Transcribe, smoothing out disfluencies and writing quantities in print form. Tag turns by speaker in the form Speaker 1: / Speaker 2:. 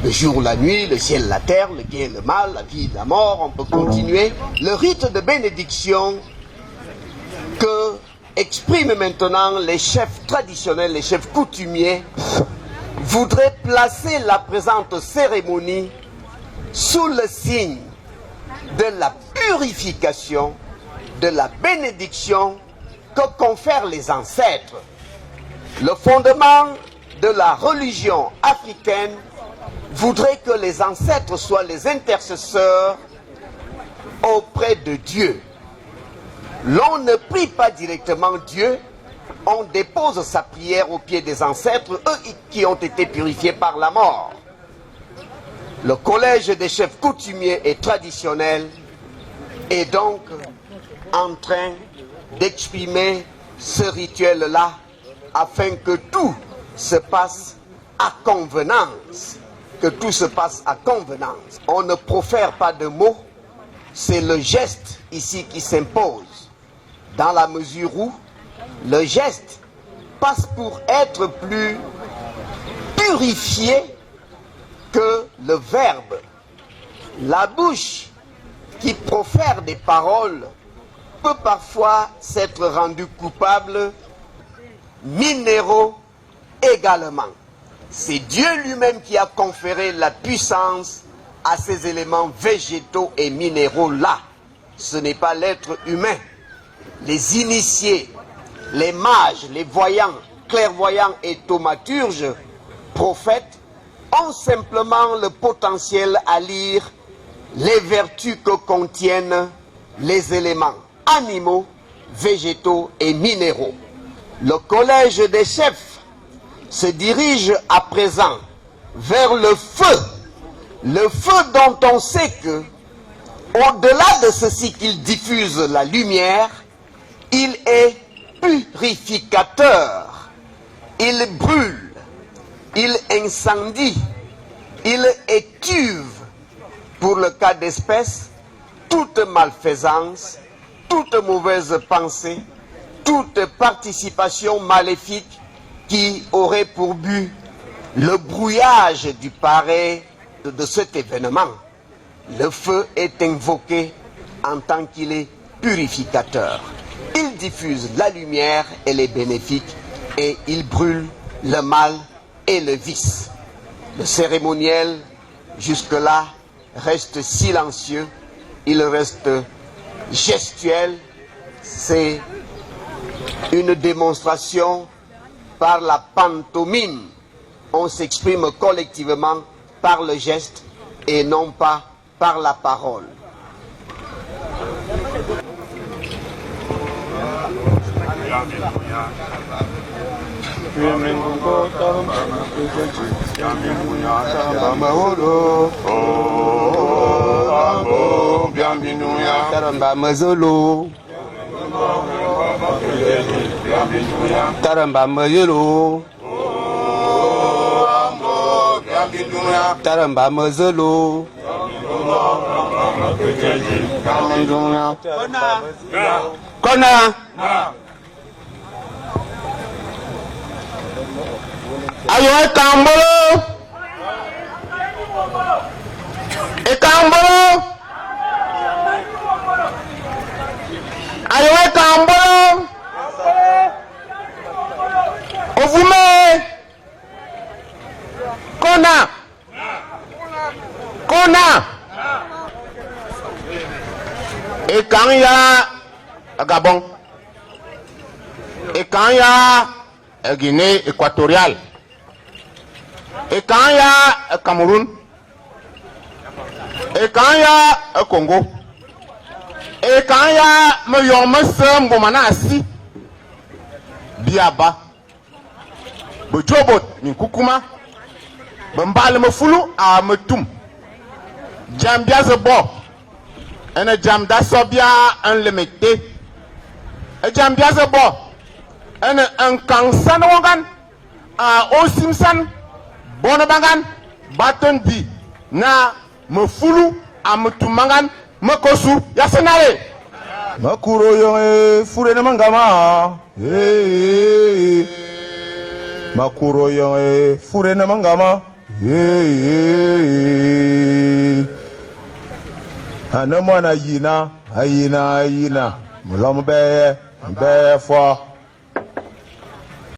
Speaker 1: Le jour, la nuit, le ciel, la terre, le bien, le mal, la vie, la mort, on peut continuer. Le rite de bénédiction que expriment maintenant les chefs traditionnels, les chefs coutumiers, voudrait placer la présente cérémonie sous le signe de la purification, de la bénédiction que confèrent les ancêtres. Le fondement de la religion africaine voudrait que les ancêtres soient les intercesseurs auprès de Dieu. L'on ne prie pas directement Dieu, on dépose sa prière aux pieds des ancêtres, eux qui ont été purifiés par la mort. Le collège des chefs coutumiers et traditionnels est donc en train d'exprimer ce rituel-là afin que tout se passe à convenance. Que tout se passe à convenance. On ne profère pas de mots, c'est le geste ici qui s'impose. Dans la mesure où le geste passe pour être plus purifié que le verbe. La bouche qui profère des paroles peut parfois s'être rendue coupable, minéraux également. C'est Dieu lui-même qui a conféré la puissance à ces éléments végétaux et minéraux-là. Ce n'est pas l'être humain. Les initiés, les mages, les voyants, clairvoyants et thaumaturges, prophètes, ont simplement le potentiel à lire les vertus que contiennent les éléments animaux, végétaux et minéraux. Le collège des chefs se dirige à présent vers le feu dont on sait que, au-delà de ceci qu'il diffuse la lumière, il est purificateur, il brûle, il incendie, il étuve, pour le cas d'espèce, toute malfaisance, toute mauvaise pensée, toute participation maléfique qui aurait pour but le brouillage du pareil de cet événement. Le feu est invoqué en tant qu'il est purificateur. Il diffuse la lumière, elle est bénéfique, et il brûle le mal et le vice. Le cérémoniel, jusque-là, reste silencieux, il reste gestuel. C'est une démonstration par la pantomime. On s'exprime collectivement par le geste et non pas par la parole. Taramba mazolo, taramba mazolo, taramba mazolo. Kona. Ayo ekambolo. Ekambolo. Ayo ekambolo. Ovume. Kona. Kona. Ekanya Gabon. Ekanya Guinée équatoriale. Ekanya Cameroun. Ekanya Congo. Ekanya Meyomese Mbomanasi. Biaba. Bojobot Minkukuma. Bambale Mfulu a Metum. Jambia Zebo. En jam da sobia un lemete. E jambia Zebo. En kansan wangan. Osimsan. Bonabangan. Batondi. Na Mfulu a Metumangan. Mekosu. Yasenare.
Speaker 2: Makuro yon fure na mangama. Makuro yon fure na mangama. Anemwana yina, ayina, ayina. Mulombe, mbe fwa.